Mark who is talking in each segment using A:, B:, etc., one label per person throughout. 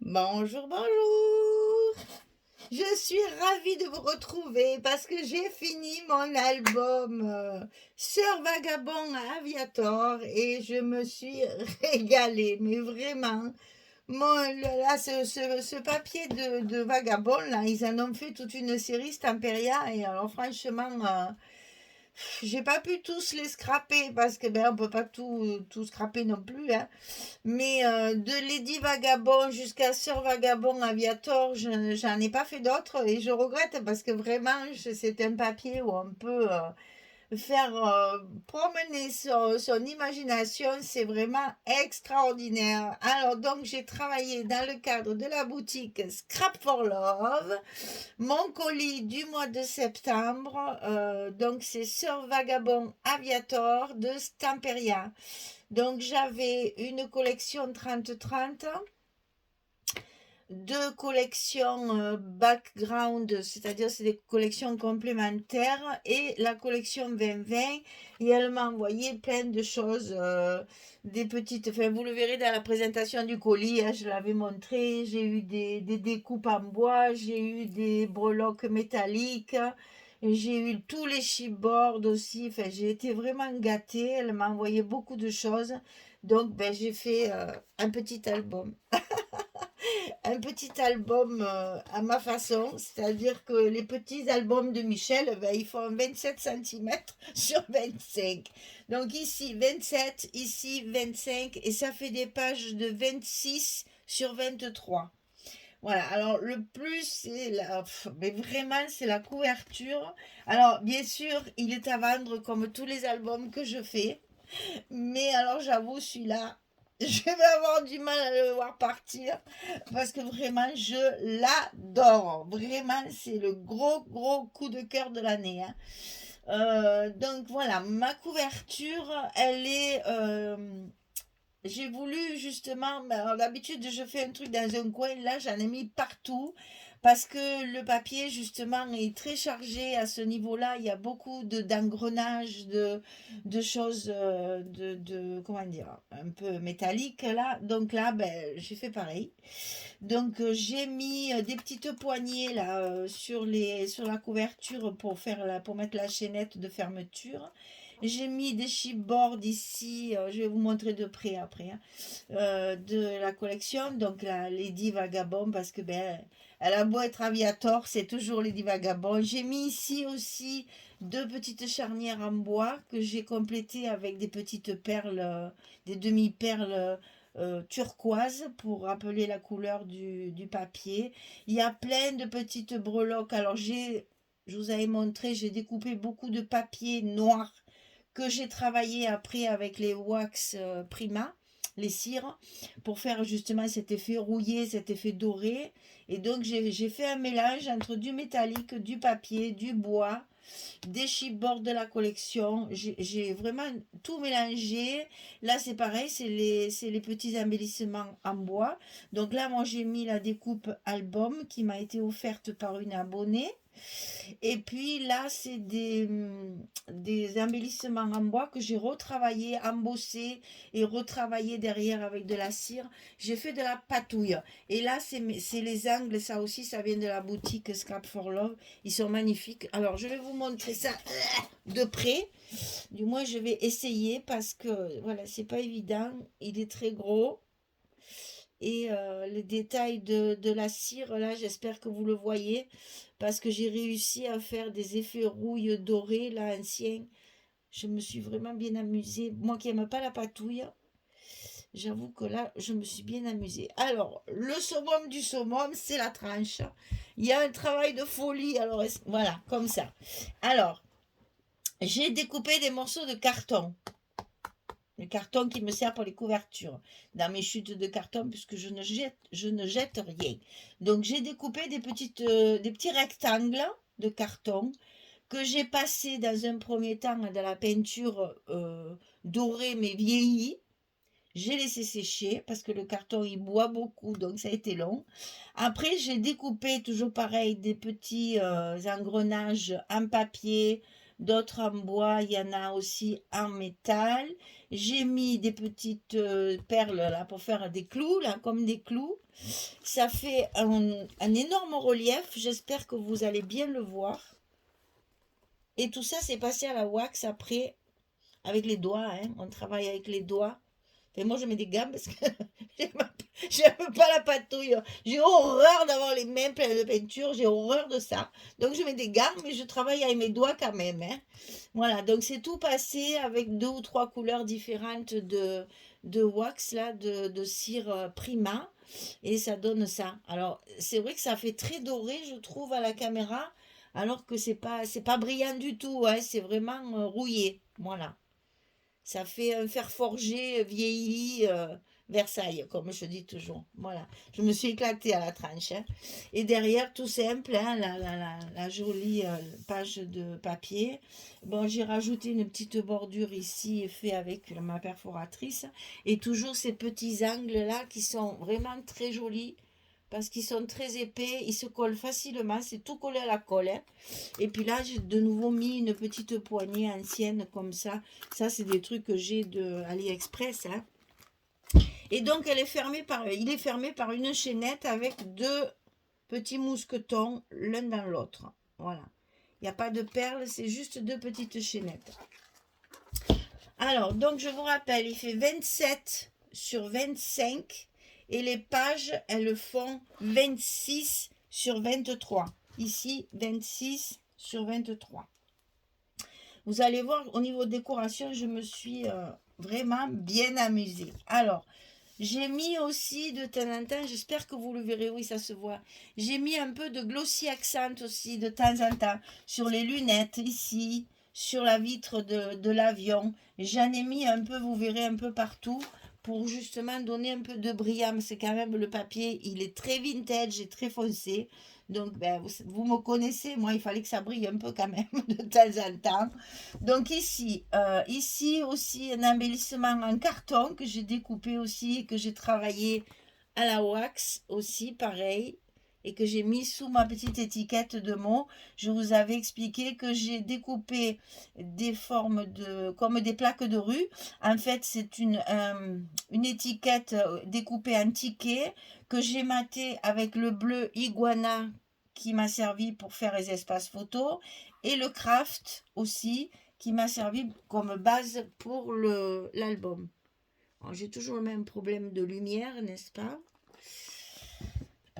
A: Bonjour, bonjour. Je suis ravie de vous retrouver parce que j'ai fini mon album Sœur Vagabond à Aviator et je me suis régalée, mais vraiment. Là, ce papier de Vagabond, là, ils en ont fait toute une série Stamperia et alors franchement, j'ai pas pu tous les scraper parce que ben on peut pas tout scraper non plus, hein. Mais de Lady Vagabond jusqu'à Sœur Vagabond Aviator, j'en ai pas fait d'autres et je regrette parce que vraiment, c'est un papier où on peut faire promener son imagination, c'est vraiment extraordinaire. Alors donc j'ai travaillé dans le cadre de la boutique Scrap for Love, mon colis du mois de septembre, donc c'est Sœur Vagabond Aviator de Stamperia. Donc j'avais une collection 30-30, deux collections background, c'est-à-dire c'est des collections complémentaires, et la collection 2020, et elle m'a envoyé plein de choses, des petites, enfin vous le verrez dans la présentation du colis, hein, je l'avais montré, j'ai eu des découpes en bois, j'ai eu des breloques métalliques, j'ai eu tous les chipboards aussi, enfin j'ai été vraiment gâtée, elle m'a envoyé beaucoup de choses, donc ben, j'ai fait un petit album. Un petit album à ma façon, c'est-à-dire que les petits albums de Michel, ben, ils font 27 cm sur 25. Donc ici 27, ici 25, et ça fait des pages de 26 sur 23. Voilà, alors le plus, c'est mais vraiment, c'est la couverture. Alors, bien sûr, il est à vendre comme tous les albums que je fais. Mais alors, j'avoue, celui-là, je vais avoir du mal à le voir partir parce que vraiment, je l'adore. Vraiment, c'est le gros, gros coup de cœur de l'année, hein. Donc voilà, ma couverture, elle est j'ai voulu justement, ben, d'habitude je fais un truc dans un coin, là j'en ai mis partout parce que le papier justement est très chargé à ce niveau-là, il y a beaucoup d'engrenages, de choses comment dire, un peu métalliques là, donc là ben, j'ai fait pareil. Donc j'ai mis des petites poignées là sur la couverture pour mettre la chaînette de fermeture. J'ai mis des chipboards ici, je vais vous montrer de près après, hein, de la collection. Donc la Lady Vagabond, parce que ben, elle a beau être aviator, c'est toujours Lady Vagabond. J'ai mis ici aussi deux petites charnières en bois que j'ai complétées avec des petites perles, des demi-perles turquoise pour rappeler la couleur du papier. Il y a plein de petites breloques. Alors je vous avais montré, j'ai découpé beaucoup de papier noir que j'ai travaillé après avec les wax Prima, les cires, pour faire justement cet effet rouillé, cet effet doré. Et donc j'ai fait un mélange entre du métallique, du papier, du bois, des chipboards de la collection. J'ai vraiment tout mélangé. Là, c'est pareil, c'est les petits embellissements en bois. Donc là, moi, j'ai mis la découpe album qui m'a été offerte par une abonnée. Et puis là, c'est des embellissements en bois que j'ai retravaillé, embossé et retravaillé derrière avec de la cire. J'ai fait de la patouille. Et là, c'est les angles, ça aussi, ça vient de la boutique Scrap for Love. Ils sont magnifiques. Alors, je vais vous montrer ça de près. Du moins, je vais essayer parce que, voilà, c'est pas évident. Il est très gros. Et les détails de la cire, là, j'espère que vous le voyez, parce que j'ai réussi à faire des effets rouille dorée, là, ancien. Je me suis vraiment bien amusée. Moi qui n'aime pas la patouille, j'avoue que là, je me suis bien amusée. Alors, le summum du summum, c'est la tranche. Il y a un travail de folie, alors voilà, comme ça. Alors, j'ai découpé des morceaux de carton. Le carton qui me sert pour les couvertures dans mes chutes de carton puisque je ne jette rien. Donc j'ai découpé des petits rectangles de carton que j'ai passé dans un premier temps de la peinture dorée mais vieillie. J'ai laissé sécher parce que le carton il boit beaucoup donc ça a été long. Après j'ai découpé toujours pareil des petits engrenages en papier d'autres en bois, il y en a aussi en métal. J'ai mis des petites perles là pour faire des clous, là, comme des clous. Ça fait un énorme relief, j'espère que vous allez bien le voir. Et tout ça, c'est passé à la wax après, avec les doigts, hein. On travaille avec les doigts. Et moi, je mets des gants parce que j'aime pas la patouille. J'ai horreur d'avoir les mains pleines de peinture. J'ai horreur de ça. Donc, je mets des gants, mais je travaille avec mes doigts quand même, hein. Voilà, donc c'est tout passé avec 2 ou 3 couleurs différentes de wax, là, de cire Prima. Et ça donne ça. Alors, c'est vrai que ça fait très doré, je trouve, à la caméra. Alors que c'est pas brillant du tout, hein. C'est vraiment rouillé. Voilà. Ça fait un fer forgé vieilli Versailles, comme je dis toujours. Voilà. Je me suis éclatée à la tranche, hein. Et derrière, tout simple, hein, la jolie page de papier. Bon, j'ai rajouté une petite bordure ici, fait avec ma perforatrice. Et toujours ces petits angles-là qui sont vraiment très jolis. Parce qu'ils sont très épais, ils se collent facilement, c'est tout collé à la colle, hein. Et puis là, j'ai de nouveau mis une petite poignée ancienne comme ça. Ça, c'est des trucs que j'ai de AliExpress, hein. Et donc, il est fermé par une chaînette avec 2 petits mousquetons l'un dans l'autre. Voilà. Il n'y a pas de perles, c'est juste 2 petites chaînettes. Alors, donc, je vous rappelle, il fait 27 sur 25. Et les pages, elles font 26 sur 23. Ici, 26 sur 23. Vous allez voir, au niveau décoration, je me suis vraiment bien amusée. Alors, j'ai mis aussi de temps en temps, j'espère que vous le verrez, oui, ça se voit. J'ai mis un peu de glossy accent aussi de temps en temps sur les lunettes ici, sur la vitre de l'avion. J'en ai mis un peu, vous verrez, un peu partout pour justement donner un peu de brillant. C'est quand même le papier, il est très vintage et très foncé. Donc, ben, vous me connaissez, moi, il fallait que ça brille un peu quand même de temps en temps. Donc ici aussi un embellissement en carton que j'ai découpé aussi et que j'ai travaillé à la wax aussi, pareil, et que j'ai mis sous ma petite étiquette de mots. Je vous avais expliqué que j'ai découpé des formes comme des plaques de rue. En fait, c'est une étiquette découpée en tickets que j'ai maté avec le bleu iguana qui m'a servi pour faire les espaces photos et le craft aussi qui m'a servi comme base pour l'album. J'ai toujours le même problème de lumière, n'est-ce pas?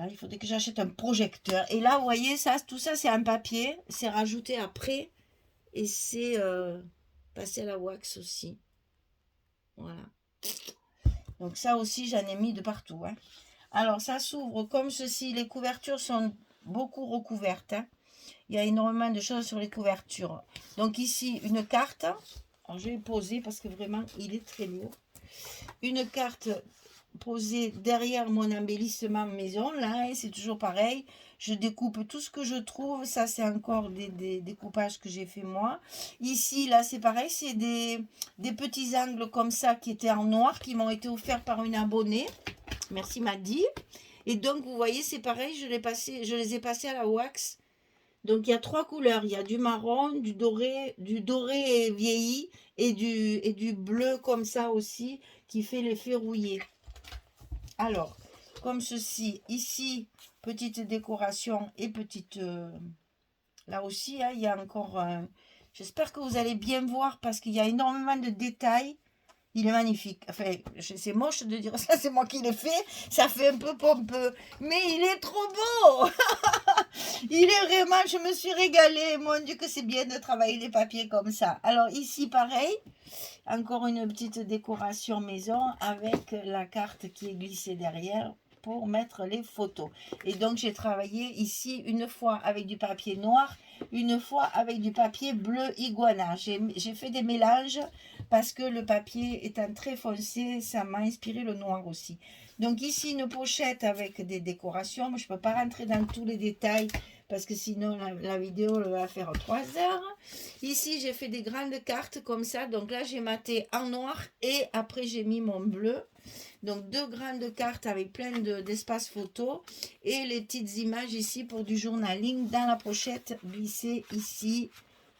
A: Il faudrait que j'achète un projecteur. Et là, vous voyez, ça, tout ça, c'est un papier. C'est rajouté après. Et c'est passé à la wax aussi. Voilà. Donc ça aussi, j'en ai mis de partout, hein. Alors, ça s'ouvre comme ceci. Les couvertures sont beaucoup recouvertes, hein. Il y a énormément de choses sur les couvertures. Donc ici, une carte. Alors, je vais poser parce que vraiment, il est très lourd. Une carte posée derrière mon embellissement maison. Là, c'est toujours pareil. Je découpe tout ce que je trouve. Ça, c'est encore des découpages que j'ai fait moi. Ici, là, c'est pareil. C'est des petits angles comme ça qui étaient en noir, qui m'ont été offerts par une abonnée. Merci, Maddy. Et donc, vous voyez, c'est pareil. Je les ai passés à la wax. Donc, il y a 3 couleurs. Il y a du marron, du doré vieilli et du bleu comme ça aussi qui fait l'effet rouillé. Alors, comme ceci, ici, petite décoration et petite... là aussi, hein, il y a encore... j'espère que vous allez bien voir parce qu'il y a énormément de détails. Il est magnifique. Enfin, c'est moche de dire ça, c'est moi qui l'ai fait. Ça fait un peu pompeux. Mais il est trop beau. Il est vraiment... Je me suis régalée. Mon Dieu, que c'est bien de travailler les papiers comme ça. Alors ici, pareil. Encore une petite décoration maison avec la carte qui est glissée derrière pour mettre les photos. Et donc, j'ai travaillé ici une fois avec du papier noir, une fois avec du papier bleu iguana. J'ai fait des mélanges parce que le papier étant très foncé, ça m'a inspiré le noir aussi. Donc ici, une pochette avec des décorations. Je ne peux pas rentrer dans tous les détails parce que sinon la vidéo va faire 3 heures. Ici, j'ai fait des grandes cartes comme ça. Donc là, j'ai maté en noir et après, j'ai mis mon bleu. Donc 2 grandes cartes avec plein d'espace photo et les petites images ici pour du journaling dans la pochette glissée ici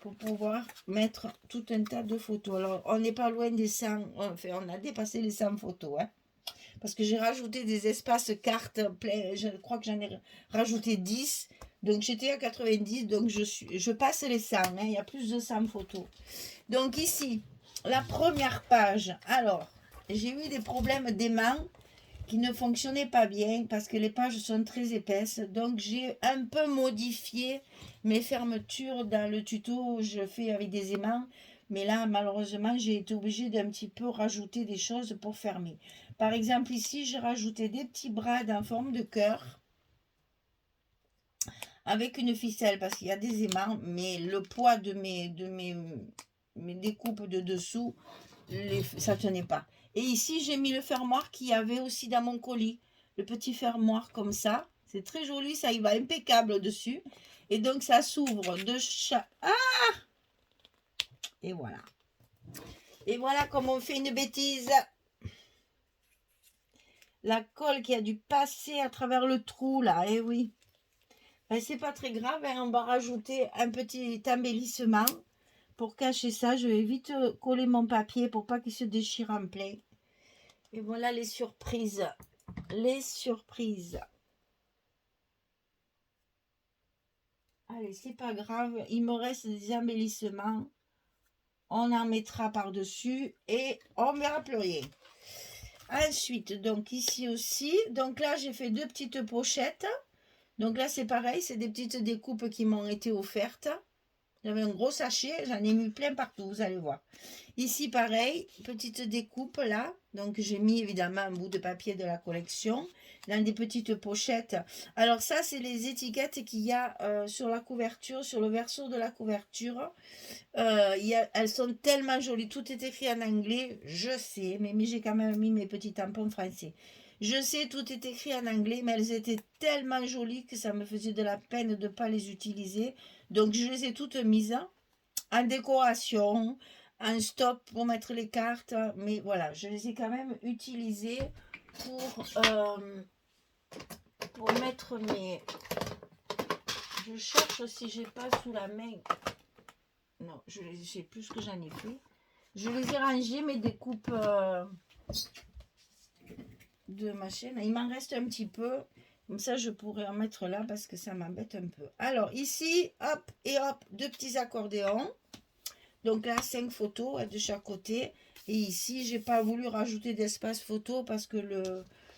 A: pour pouvoir mettre tout un tas de photos. Alors, on n'est pas loin des 100, enfin, on a dépassé les 100 photos, hein, parce que j'ai rajouté des espaces cartes plein, je crois que j'en ai rajouté 10, donc j'étais à 90, donc je passe les 100, hein, il y a plus de 100 photos. Donc ici, la première page, alors, j'ai eu des problèmes d'aimant qui ne fonctionnaient pas bien parce que les pages sont très épaisses, donc j'ai un peu modifié mes fermetures dans le tuto, je fais avec des aimants, mais là malheureusement j'ai été obligée d'un petit peu rajouter des choses pour fermer. Par exemple ici j'ai rajouté des petits brades en forme de cœur avec une ficelle parce qu'il y a des aimants, mais le poids de mes découpes de dessous, ça tenait pas. Et ici j'ai mis le fermoir qu'il y avait aussi dans mon colis, le petit fermoir comme ça, c'est très joli, ça y va impeccable dessus, et donc ça s'ouvre de chaque... Ah, et voilà. Et voilà comme on fait une bêtise. La colle qui a dû passer à travers le trou là, eh oui. Ben, c'est pas très grave, hein, on va rajouter un petit embellissement. Pour cacher ça, je vais vite coller mon papier pour pas qu'il se déchire en plein. Et voilà les surprises. Les surprises. Allez, c'est pas grave, il me reste des embellissements. On en mettra par-dessus et on ne verra plus rien. Ensuite, donc ici aussi, donc là j'ai fait deux petites pochettes. Donc là c'est pareil, c'est des petites découpes qui m'ont été offertes. J'avais un gros sachet, j'en ai mis plein partout, vous allez voir. Ici pareil, petite découpe là. Donc j'ai mis évidemment un bout de papier de la collection dans des petites pochettes. Alors ça c'est les étiquettes qu'il y a sur la couverture, sur le verso de la couverture. Elles sont tellement jolies, tout est écrit en anglais, je sais, mais j'ai quand même mis mes petits tampons français. Je sais, tout est écrit en anglais, mais elles étaient tellement jolies que ça me faisait de la peine de ne pas les utiliser. Donc, je les ai toutes mises en décoration, en stop pour mettre les cartes. Mais voilà, je les ai quand même utilisées pour mettre mes... Je cherche si j'ai pas sous la main. Non, je sais plus ce que j'en ai fait. Je les ai rangées, mes découpes de ma chaîne. Il m'en reste un petit peu. Comme ça, je pourrais en mettre là parce que ça m'embête un peu. Alors, ici, hop et hop, deux petits accordéons. Donc là, 5 photos de chaque côté. Et ici, j'ai pas voulu rajouter d'espace photo parce que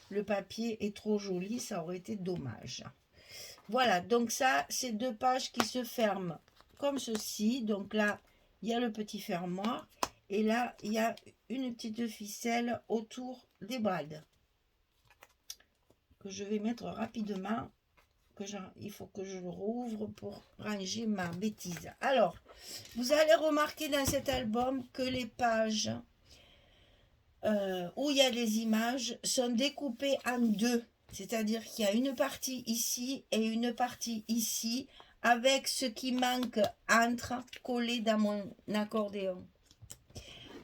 A: le papier est trop joli. Ça aurait été dommage. Voilà, donc ça, c'est deux pages qui se ferment comme ceci. Donc là, il y a le petit fermoir. Et là, il y a une petite ficelle autour des brades. Que je vais mettre rapidement. Il faut que je le rouvre pour ranger ma bêtise. Alors, vous allez remarquer dans cet album que les pages où il y a les images sont découpées en deux. C'est-à-dire qu'il y a une partie ici et une partie ici avec ce qui manque entre collé dans mon accordéon.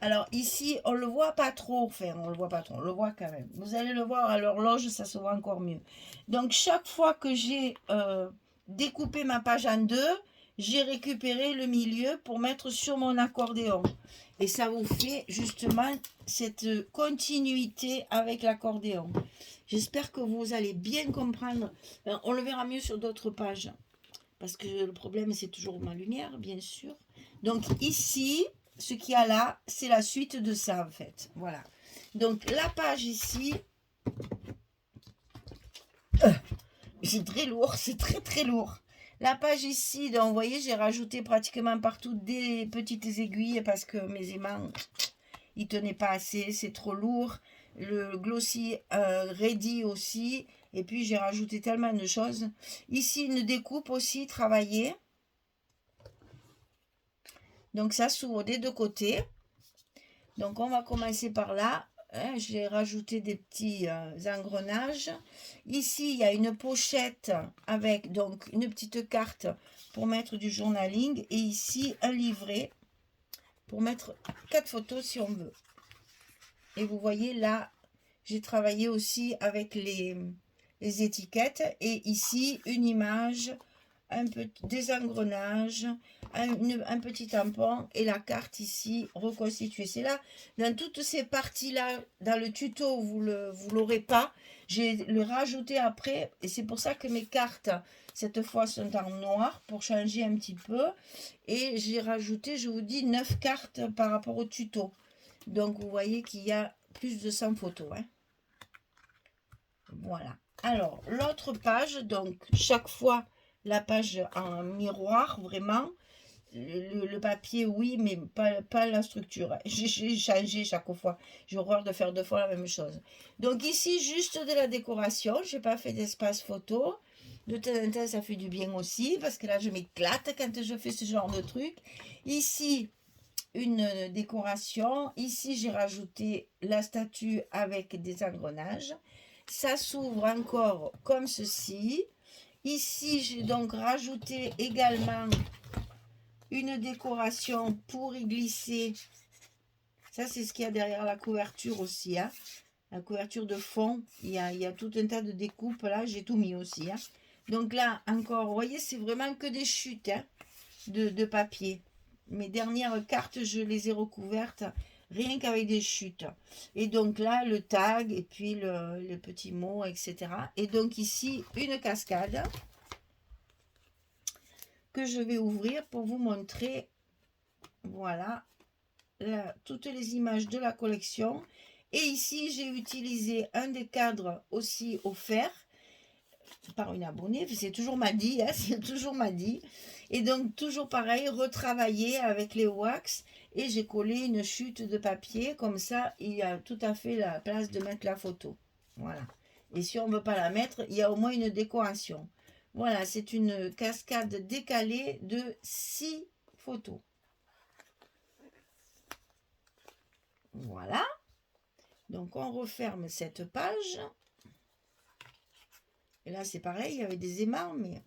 A: Alors ici, on le voit pas trop, enfin on le voit pas trop, on le voit quand même. Vous allez le voir à l'horloge, ça se voit encore mieux. Donc chaque fois que j'ai découpé ma page en deux, j'ai récupéré le milieu pour mettre sur mon accordéon. Et ça vous fait justement cette continuité avec l'accordéon. J'espère que vous allez bien comprendre. On le verra mieux sur d'autres pages. Parce que le problème, c'est toujours ma lumière, bien sûr. Donc ici, ce qu'il y a là, c'est la suite de ça, en fait. Voilà. Donc la page ici, c'est très lourd, c'est très très lourd. La page ici, donc, vous voyez, j'ai rajouté pratiquement partout des petites aiguilles parce que mes aimants, ils tenaient pas assez, c'est trop lourd. Le glossy ready aussi. Et puis, j'ai rajouté tellement de choses. Ici, une découpe aussi travaillée. Donc, ça s'ouvre des deux côtés. Donc, on va commencer par là. J'ai rajouté des petits engrenages. Ici, il y a une pochette avec donc une petite carte pour mettre du journaling. Et ici, un livret pour mettre 4 photos si on veut. Et vous voyez là, j'ai travaillé aussi avec les étiquettes. Et ici, une image des engrenages, un petit tampon et la carte ici reconstituée. C'est là, dans toutes ces parties-là, dans le tuto, vous l'aurez pas. J'ai le rajouté après et c'est pour ça que mes cartes, cette fois, sont en noir pour changer un petit peu. Et j'ai rajouté, je vous dis, 9 cartes par rapport au tuto. Donc, vous voyez qu'il y a plus de 100 photos. Hein. Voilà. Alors, l'autre page, donc, chaque fois, la page en miroir, vraiment. Le papier, oui, mais pas la structure. J'ai changé chaque fois. J'ai horreur de faire 2 fois la même chose. Donc, ici, juste de la décoration. Je n'ai pas fait d'espace photo. De temps en temps, ça fait du bien aussi, parce que là, je m'éclate quand je fais ce genre de truc. Ici, une décoration. Ici, j'ai rajouté la statue avec des engrenages. Ça s'ouvre encore comme ceci. Ici, j'ai donc rajouté également une décoration pour y glisser. Ça, c'est ce qu'il y a derrière la couverture aussi. Hein. La couverture de fond, il y a tout un tas de découpes. Là, j'ai tout mis aussi. Hein. Donc là, encore, vous voyez, c'est vraiment que des chutes hein, de papier. Mes dernières cartes, je les ai recouvertes rien qu'avec des chutes. Et donc là, le tag et puis le petit mot, etc. Et donc ici, une cascade que je vais ouvrir pour vous montrer, voilà, toutes les images de la collection. Et ici, j'ai utilisé un des cadres aussi offert par une abonnée, c'est toujours Maddy, hein, c'est toujours Maddy. Et donc, toujours pareil, retravaillé avec les wax. Et j'ai collé une chute de papier, comme ça, il y a tout à fait la place de mettre la photo. Voilà. Et si on ne veut pas la mettre, il y a au moins une décoration. Voilà, c'est une cascade décalée de 6 photos. Voilà. Donc, on referme cette page. Et là, c'est pareil, il y avait des aimants, mais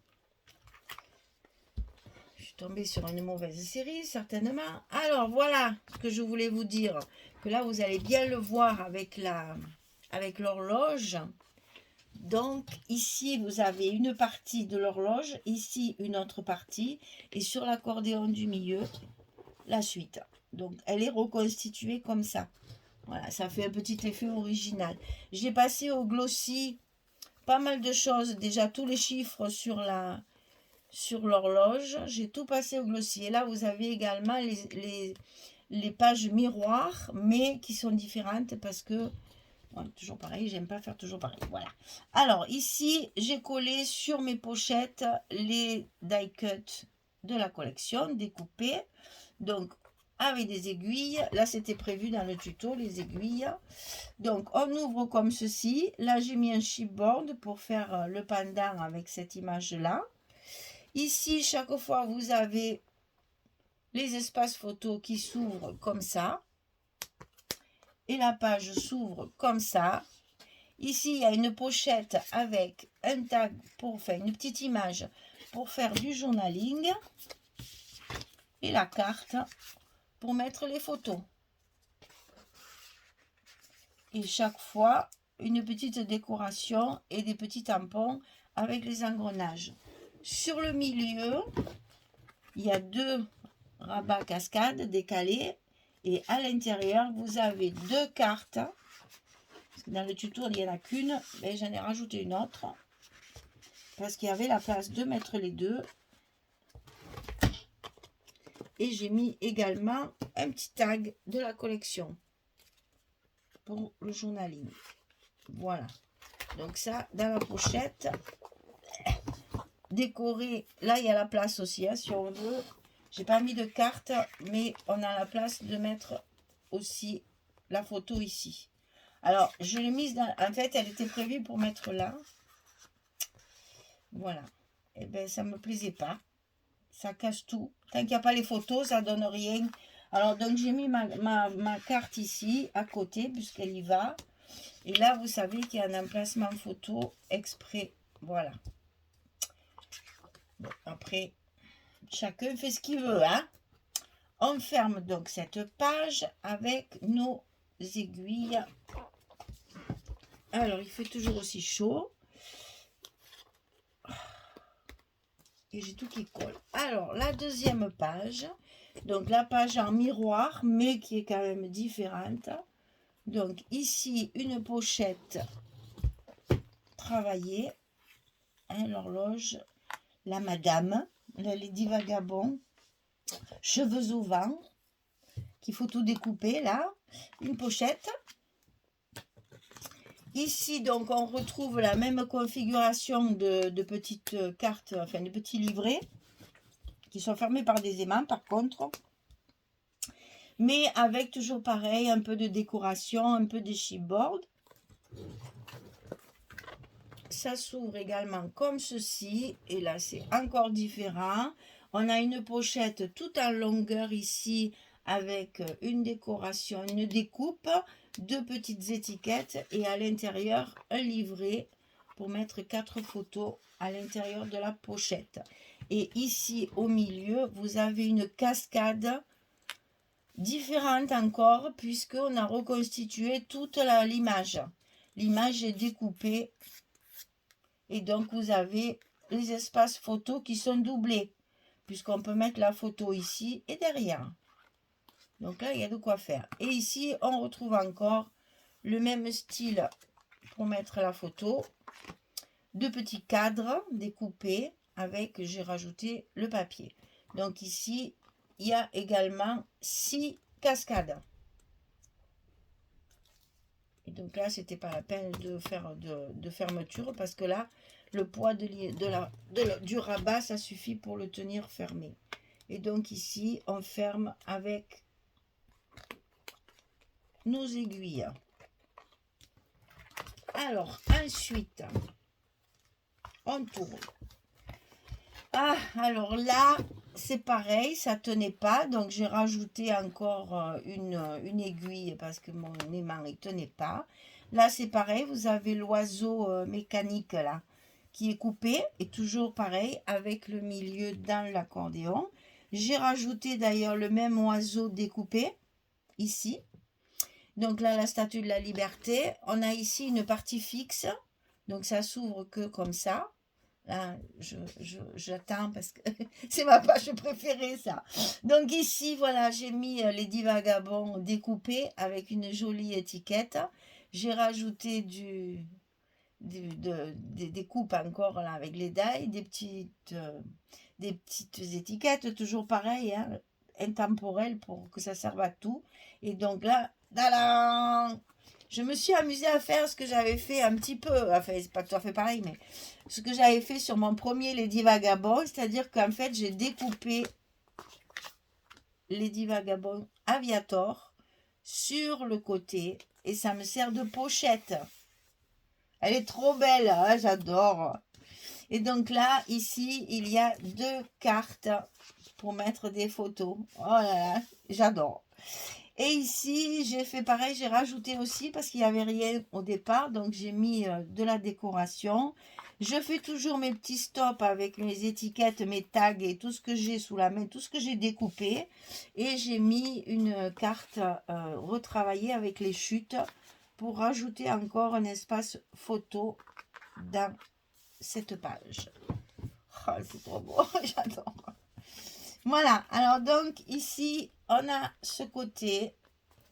A: je suis tombée sur une mauvaise série, certainement. Alors, voilà ce que je voulais vous dire. Que là, vous allez bien le voir avec l'horloge. Donc, ici, vous avez une partie de l'horloge, ici, une autre partie. Et sur l'accordéon du milieu, la suite. Donc, elle est reconstituée comme ça. Voilà, ça fait un petit effet original. J'ai passé au glossy pas mal de choses. Déjà, tous les chiffres sur l'horloge. J'ai tout passé au glossy. Et là, vous avez également les pages miroirs, mais qui sont différentes parce que, bon, toujours pareil, j'aime pas faire toujours pareil. Voilà. Alors, ici, j'ai collé sur mes pochettes les die cuts de la collection, découpés. Donc, avec des aiguilles. Là, c'était prévu dans le tuto, les aiguilles. Donc, on ouvre comme ceci. Là, j'ai mis un chipboard pour faire le pendant avec cette image-là. Ici, chaque fois, vous avez les espaces photos qui s'ouvrent comme ça. Et la page s'ouvre comme ça. Ici, il y a une pochette avec un tag pour faire une petite image pour faire du journaling. Et la carte pour mettre les photos. Et chaque fois, une petite décoration et des petits tampons avec les engrenages. Sur le milieu, il y a 2 rabats cascades décalés. Et à l'intérieur, vous avez 2 cartes. Parce que dans le tuto, il n'y en a qu'une. Mais j'en ai rajouté une autre. Parce qu'il y avait la place de mettre les 2. Et j'ai mis également un petit tag de la collection pour le journaling. Voilà. Donc ça, dans la pochette, décoré. Là, il y a la place aussi, hein, si on veut. J'ai pas mis de carte, mais on a la place de mettre aussi la photo ici. Alors, je l'ai mise dans... En fait, elle était prévue pour mettre là. Voilà. Et bien, ça me plaisait pas. Ça cache tout. Tant qu'il n'y a pas les photos, ça donne rien. Alors, donc, j'ai mis ma carte ici, à côté, puisqu'elle y va. Et là, vous savez qu'il y a un emplacement photo exprès. Voilà. Bon, après, chacun fait ce qu'il veut, hein. On ferme donc cette page avec nos aiguilles. Alors, il fait toujours aussi chaud. Et j'ai tout qui colle. Alors, la deuxième page. Donc, la page en miroir, mais qui est quand même différente. Donc, ici, une pochette travaillée. Hein, l'horloge. La madame. La Lady Vagabond. Cheveux au vent. Qu'il faut tout découper, là. Une pochette. Ici, donc, on retrouve la même configuration de petites cartes, enfin, de petits livrets, qui sont fermés par des aimants, par contre. Mais avec toujours pareil, un peu de décoration, un peu de chipboard. Ça s'ouvre également comme ceci. Et là, c'est encore différent. On a une pochette tout en longueur ici, avec une décoration, une découpe, deux petites étiquettes et à l'intérieur un livret pour mettre 4 photos à l'intérieur de la pochette. Et ici au milieu, vous avez une cascade différente encore, puisqu'on a reconstitué toute l'image. L'image est découpée et donc vous avez les espaces photos qui sont doublés, puisqu'on peut mettre la photo ici et derrière. Donc là, il y a de quoi faire. Et ici, on retrouve encore le même style pour mettre la photo. Deux petits cadres découpés avec, j'ai rajouté le papier. Donc ici, il y a également 6 cascades. Et donc là, c'était pas la peine de faire de fermeture parce que là, le poids du rabat, ça suffit pour le tenir fermé. Et donc ici, on ferme avec nos aiguilles. Alors, ensuite, on tourne. Ah, alors là, c'est pareil, ça tenait pas, donc j'ai rajouté encore une aiguille parce que mon aimant ne tenait pas. Là, c'est pareil, vous avez l'oiseau mécanique là, qui est coupé, et toujours pareil, avec le milieu dans l'accordéon. J'ai rajouté d'ailleurs le même oiseau découpé, ici. Donc là, la statue de la liberté. On a ici une partie fixe, donc ça s'ouvre que comme ça. Là, j'attends parce que c'est ma page préférée, ça. Donc ici, voilà, j'ai mis les 10 vagabonds découpés avec une jolie étiquette. J'ai rajouté des coupes encore là, avec les die, des petites étiquettes, toujours pareil, hein, intemporelles pour que ça serve à tout. Et donc là, tadam, je me suis amusée à faire ce que j'avais fait un petit peu, enfin c'est pas tout à fait pareil, mais ce que j'avais fait sur mon premier Lady Vagabond, c'est-à-dire qu'en fait j'ai découpé Lady Vagabond Aviator sur le côté et ça me sert de pochette. Elle est trop belle, hein, j'adore. Et donc là, ici, il y a 2 cartes pour mettre des photos. Oh là là, j'adore. Et ici, j'ai fait pareil, j'ai rajouté aussi parce qu'il n'y avait rien au départ. Donc, j'ai mis de la décoration. Je fais toujours mes petits stops avec mes étiquettes, mes tags et tout ce que j'ai sous la main, tout ce que j'ai découpé. Et j'ai mis une carte retravaillée avec les chutes pour rajouter encore un espace photo dans cette page. Oh, c'est trop beau, j'adore. Voilà, alors donc ici, on a ce côté.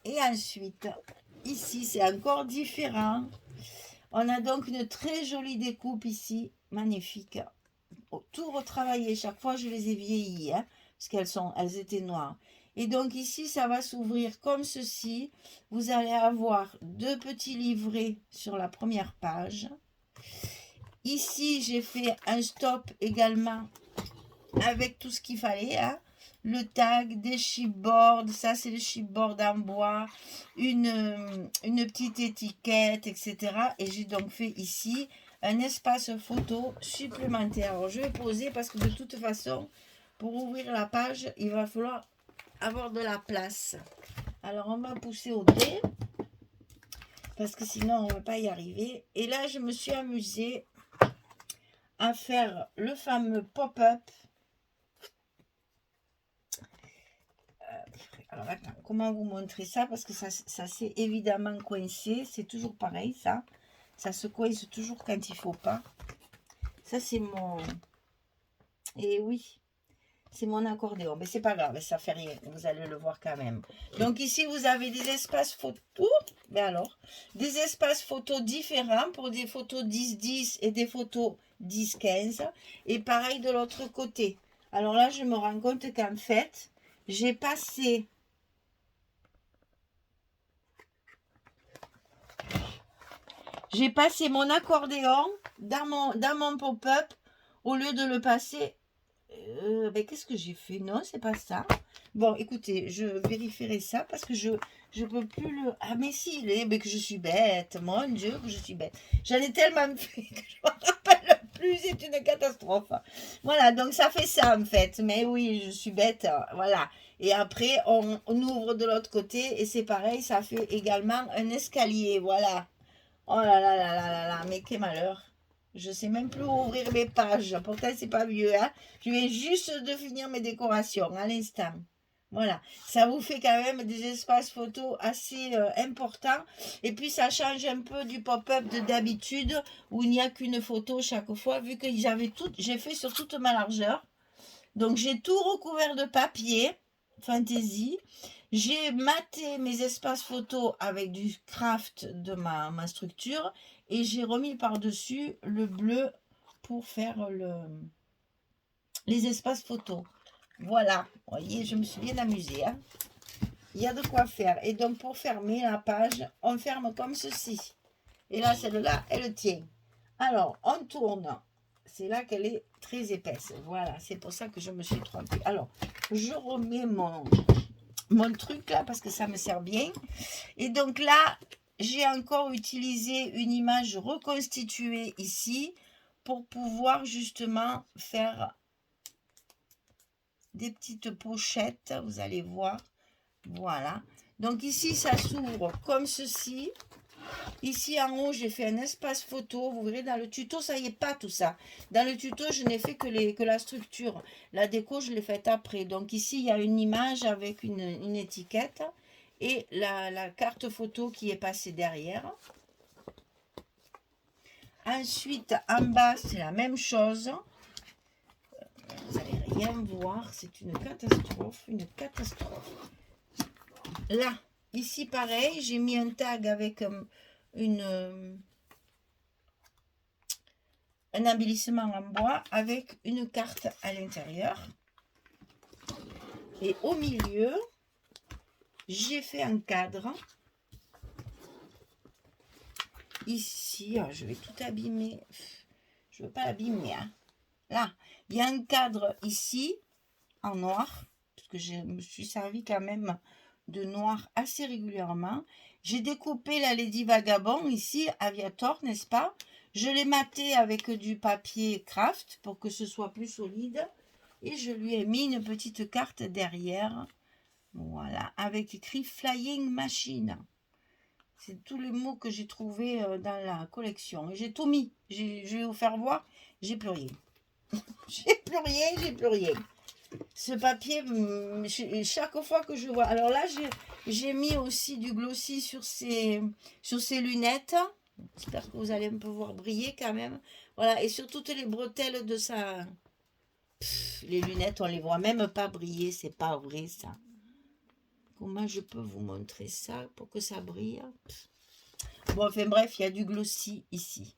A: Et ensuite, ici, c'est encore différent. On a donc une très jolie découpe ici, magnifique. Tout retravaillé, chaque fois je les ai vieillies, hein, parce elles étaient noires. Et donc ici, ça va s'ouvrir comme ceci. Vous allez avoir 2 petits livrets sur la première page. Ici, j'ai fait un stop également avec tout ce qu'il fallait, hein. Le tag, des chipboards, ça c'est le chipboard en bois, une petite étiquette, etc. Et j'ai donc fait ici un espace photo supplémentaire. Alors je vais poser parce que de toute façon, pour ouvrir la page, il va falloir avoir de la place. Alors on va pousser au dé, parce que sinon on ne va pas y arriver. Et là, je me suis amusée à faire le fameux pop-up. Alors attends, comment vous montrer ça? Parce que ça s'est évidemment coincé. C'est toujours pareil, ça. Ça se coince toujours quand il faut pas. Ça, c'est Et oui, c'est mon accordéon. Mais c'est pas grave, ça fait rien. Vous allez le voir quand même. Donc ici, vous avez des espaces photos. Mais alors, des espaces photos différents pour des photos 10-10 et des photos 10-15. Et pareil de l'autre côté. Alors là, je me rends compte qu'en fait, j'ai passé... J'ai passé mon accordéon dans mon pop-up au lieu de le passer. Ben, qu'est-ce que j'ai fait? Non, c'est pas ça. Bon, écoutez, je vérifierai ça parce que je peux plus le... Ah, mais si, mais que je suis bête. Mon Dieu, que je suis bête. J'en ai tellement fait que je me rappelle plus. C'est une catastrophe. Voilà, donc ça fait ça en fait. Mais oui, je suis bête. Voilà. Et après, on ouvre de l'autre côté et c'est pareil, ça fait également un escalier. Voilà. Oh là là là là là là, mais quel malheur. Je sais même plus où ouvrir mes pages. Pourtant, c'est pas vieux, hein. Je viens juste de finir mes décorations à l'instant. Voilà, ça vous fait quand même des espaces photos assez importants. Et puis, ça change un peu du pop-up de d'habitude où il n'y a qu'une photo chaque fois, vu que j'ai fait sur toute ma largeur. Donc, j'ai tout recouvert de papier, fantaisie. J'ai maté mes espaces photos avec du craft de ma structure et j'ai remis par-dessus le bleu pour faire les espaces photos. Voilà, vous voyez, je me suis bien amusée. Hein. Il y a de quoi faire. Et donc, pour fermer la page, on ferme comme ceci. Et là, celle-là, elle tient. Alors, on tourne. C'est là qu'elle est très épaisse. Voilà, c'est pour ça que je me suis trompée. Alors, je remets mon truc là parce que ça me sert bien. Et donc là, j'ai encore utilisé une image reconstituée ici pour pouvoir justement faire des petites pochettes. Vous allez voir. Voilà. Donc ici, ça s'ouvre comme ceci. Ici en haut, j'ai fait un espace photo. Vous verrez dans le tuto, ça y est pas tout ça. Dans le tuto, je n'ai fait que la structure. La déco, je l'ai faite après. Donc ici, il y a une image avec une étiquette et la carte photo qui est passée derrière. Ensuite, en bas, c'est la même chose. Vous n'allez rien voir. C'est une catastrophe. Une catastrophe. Là, ici, pareil, j'ai mis un tag avec un embellissement en bois avec une carte à l'intérieur. Et au milieu, j'ai fait un cadre. Ici, je vais tout abîmer. Je ne veux pas l'abîmer. Hein. Là, il y a un cadre ici, en noir, parce que je me suis servi quand même de noir assez régulièrement. J'ai découpé la Lady Vagabond ici, Aviator, n'est-ce pas? Je l'ai maté avec du papier craft pour que ce soit plus solide. Et je lui ai mis une petite carte derrière. Voilà, avec écrit Flying Machine. C'est tous les mots que j'ai trouvés dans la collection. Et j'ai tout mis. Je vais vous faire voir. J'ai plus rien. J'ai plus rien. Ce papier, chaque fois que je vois... Alors là, j'ai mis aussi du glossy sur ces lunettes. J'espère que vous allez un peu voir briller quand même. Voilà, et sur toutes les bretelles de ça. Les lunettes, on les voit même pas briller. C'est pas vrai, ça. Comment je peux vous montrer ça pour que ça brille? Bon, enfin bref, il y a du glossy ici.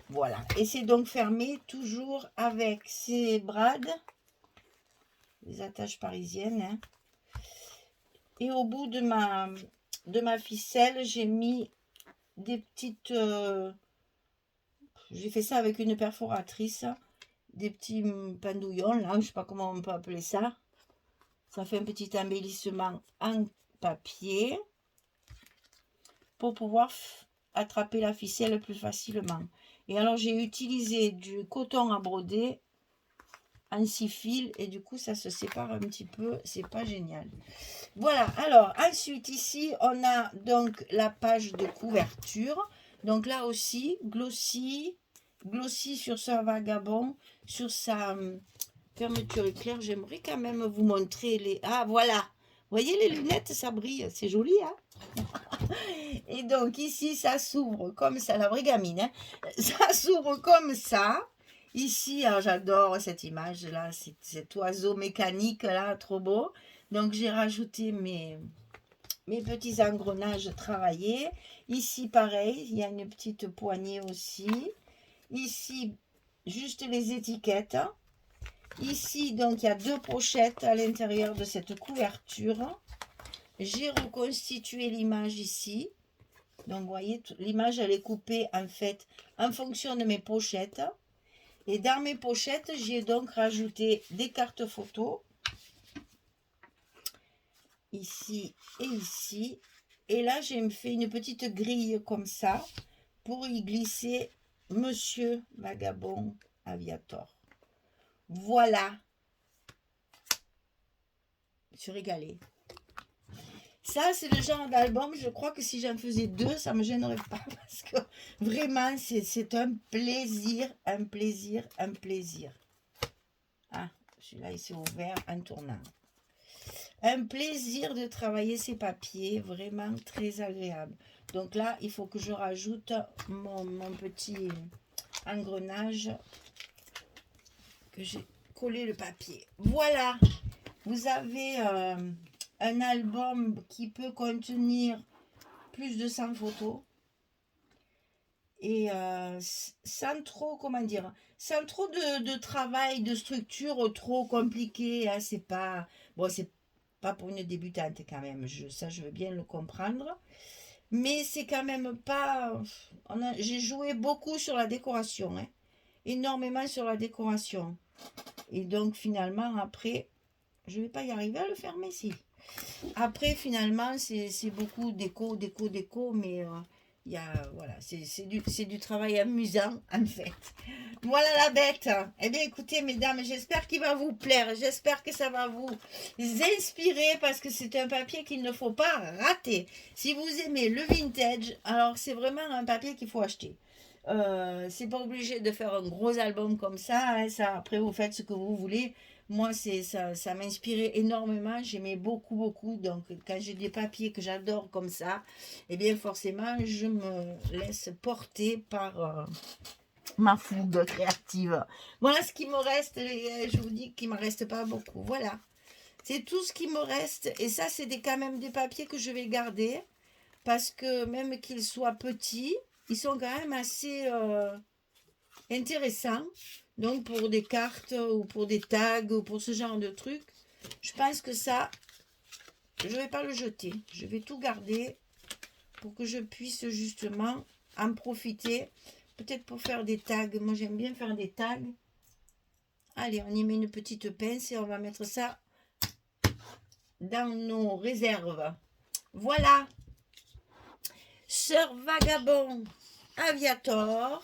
A: Voilà. Et c'est donc fermé toujours avec ces brades. Les attaches parisiennes. Hein. Et au bout de ma ficelle, j'ai mis des petites... j'ai fait ça avec une perforatrice. Des petits pendouillons, là, je ne sais pas comment on peut appeler ça. Ça fait un petit embellissement en papier pour pouvoir attraper la ficelle plus facilement. Et alors, j'ai utilisé du coton à broder en 6 fils et du coup, ça se sépare un petit peu. C'est pas génial. Voilà. Alors, ensuite, ici, on a donc la page de couverture. Donc là aussi, glossy sur sa vagabond, sur sa... fermeture éclair, j'aimerais quand même vous montrer les... Ah, voilà. Vous voyez les lunettes, ça brille. C'est joli, hein. Et donc, ici, ça s'ouvre comme ça. La vraie gamine, hein. Ça s'ouvre comme ça. Ici, alors j'adore cette image-là, cet oiseau mécanique là, trop beau. Donc j'ai rajouté mes petits engrenages travaillés. Ici, pareil, il y a une petite poignée aussi. Ici, juste les étiquettes. Ici, donc, il y a 2 pochettes à l'intérieur de cette couverture. J'ai reconstitué l'image ici. Donc, vous voyez, l'image, elle est coupée, en fait, en fonction de mes pochettes. Et dans mes pochettes, j'ai donc rajouté des cartes photos. Ici et ici. Et là, j'ai fait une petite grille comme ça pour y glisser Monsieur Vagabond Aviator. Voilà. Je suis régalée. Ça, c'est le genre d'album, je crois que si j'en faisais 2, ça ne me gênerait pas. Parce que vraiment, c'est un plaisir, un plaisir, un plaisir. Ah, celui-là, il s'est ouvert en tournant. Un plaisir de travailler ces papiers, vraiment très agréable. Donc là, il faut que je rajoute mon petit engrenage que j'ai collé le papier. Voilà, vous avez un album qui peut contenir plus de 100 photos et sans trop, comment dire, sans trop de travail, de structure trop compliqué. Hein, c'est pas, bon, c'est pas pour une débutante quand même, ça je veux bien le comprendre. Mais c'est quand même pas... J'ai joué beaucoup sur la décoration, hein, énormément sur la décoration. Et donc finalement, après, je vais pas y arriver à le fermer, si. Après, finalement, c'est beaucoup déco, mais il y a, voilà, c'est du travail amusant, en fait. Voilà la bête. Eh bien, écoutez, mesdames, j'espère qu'il va vous plaire. J'espère que ça va vous inspirer parce que c'est un papier qu'il ne faut pas rater. Si vous aimez le vintage, alors c'est vraiment un papier qu'il faut acheter. C'est pas obligé de faire un gros album comme ça, hein, ça. Après, vous faites ce que vous voulez. Moi, ça m'inspirait énormément. J'aimais beaucoup. Donc, quand j'ai des papiers que j'adore comme ça, eh bien, forcément, je me laisse porter par ma fougue créative. Voilà ce qui me reste. Je vous dis qu'il ne me reste pas beaucoup. Voilà. C'est tout ce qui me reste. Et ça, c'est quand même des papiers que je vais garder. Parce que même qu'ils soient petits, ils sont quand même assez intéressants. Donc pour des cartes ou pour des tags ou pour ce genre de trucs, je pense que ça, je ne vais pas le jeter. Je vais tout garder pour que je puisse justement en profiter. Peut-être pour faire des tags. Moi, j'aime bien faire des tags. Allez, on y met une petite pince et on va mettre ça dans nos réserves. Voilà. Sœur Vagabond Aviator.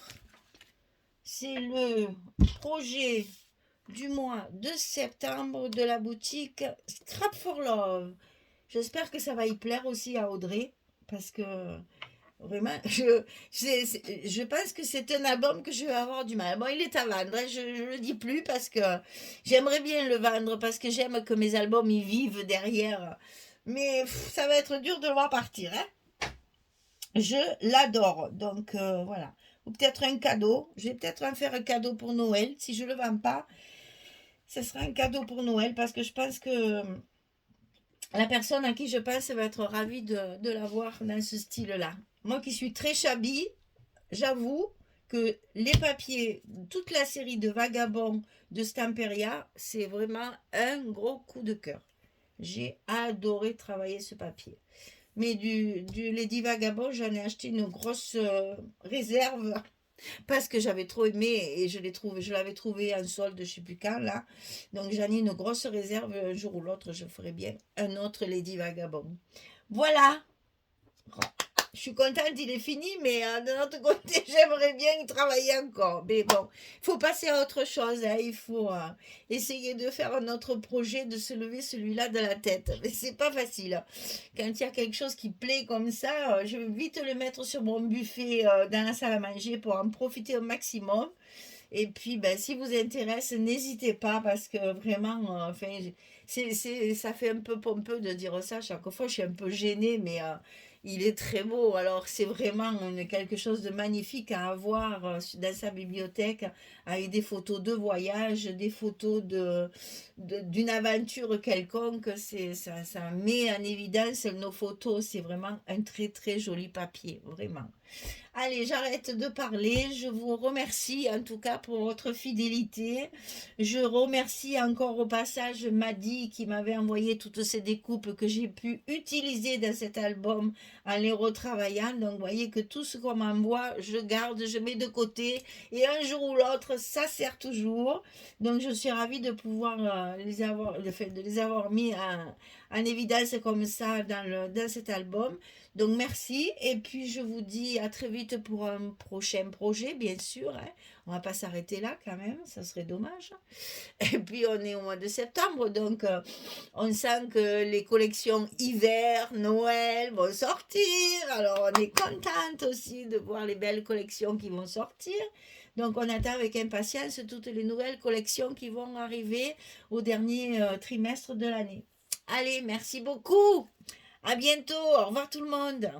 A: C'est le projet du mois de septembre de la boutique Scrap for Love. J'espère que ça va y plaire aussi à Audrey. Parce que vraiment, je pense que c'est un album que je vais avoir du mal. Bon, il est à vendre, hein, je ne le dis plus parce que j'aimerais bien le vendre, parce que j'aime que mes albums y vivent derrière. Mais ça va être dur de le voir partir. Hein. Je l'adore. Donc voilà. Ou peut-être un cadeau. Je vais peut-être en faire un cadeau pour Noël. Si je ne le vends pas, ce sera un cadeau pour Noël parce que je pense que la personne à qui je pense va être ravie de l'avoir dans ce style-là. Moi qui suis très shabby, j'avoue que les papiers, toute la série de Vagabond de Stamperia, c'est vraiment un gros coup de cœur. J'ai adoré travailler ce papier. Mais du Lady Vagabond, j'en ai acheté une grosse réserve parce que j'avais trop aimé et je l'avais trouvé en solde, je ne sais plus quand là. Donc j'en ai une grosse réserve. Un jour ou l'autre, je ferai bien un autre Lady Vagabond. Voilà. Je suis contente, il est fini, mais de l'autre côté, j'aimerais bien y travailler encore. Mais bon, il faut passer à autre chose. Hein. Il faut essayer de faire un autre projet, de se lever celui-là de la tête. Mais c'est pas facile. Quand il y a quelque chose qui plaît comme ça, je vais vite le mettre sur mon buffet dans la salle à manger pour en profiter au maximum. Et puis, ben, si vous intéresse, n'hésitez pas parce que vraiment, enfin, ça fait un peu pompeux de dire ça. Chaque fois, je suis un peu gênée, mais il est très beau. Alors, c'est vraiment quelque chose de magnifique à avoir dans sa bibliothèque, avec des photos de voyage, des photos d'une aventure quelconque. Ça met en évidence nos photos. C'est vraiment un très, très joli papier, vraiment. Allez, j'arrête de parler. Je vous remercie en tout cas pour votre fidélité. Je remercie encore au passage Maddy qui m'avait envoyé toutes ces découpes que j'ai pu utiliser dans cet album en les retravaillant. Donc, vous voyez que tout ce qu'on m'envoie, je garde, je mets de côté. Et un jour ou l'autre, ça sert toujours. Donc, je suis ravie de pouvoir les avoir, de les avoir mis en évidence comme ça dans cet album. Donc merci et puis je vous dis à très vite pour un prochain projet, bien sûr, hein. On va pas s'arrêter là quand même, ça serait dommage. Et puis on est au mois de septembre, donc on sent que les collections hiver, Noël vont sortir. Alors on est contente aussi de voir les belles collections qui vont sortir. Donc on attend avec impatience toutes les nouvelles collections qui vont arriver au dernier trimestre de l'année. Allez, merci beaucoup. À bientôt. Au revoir tout le monde.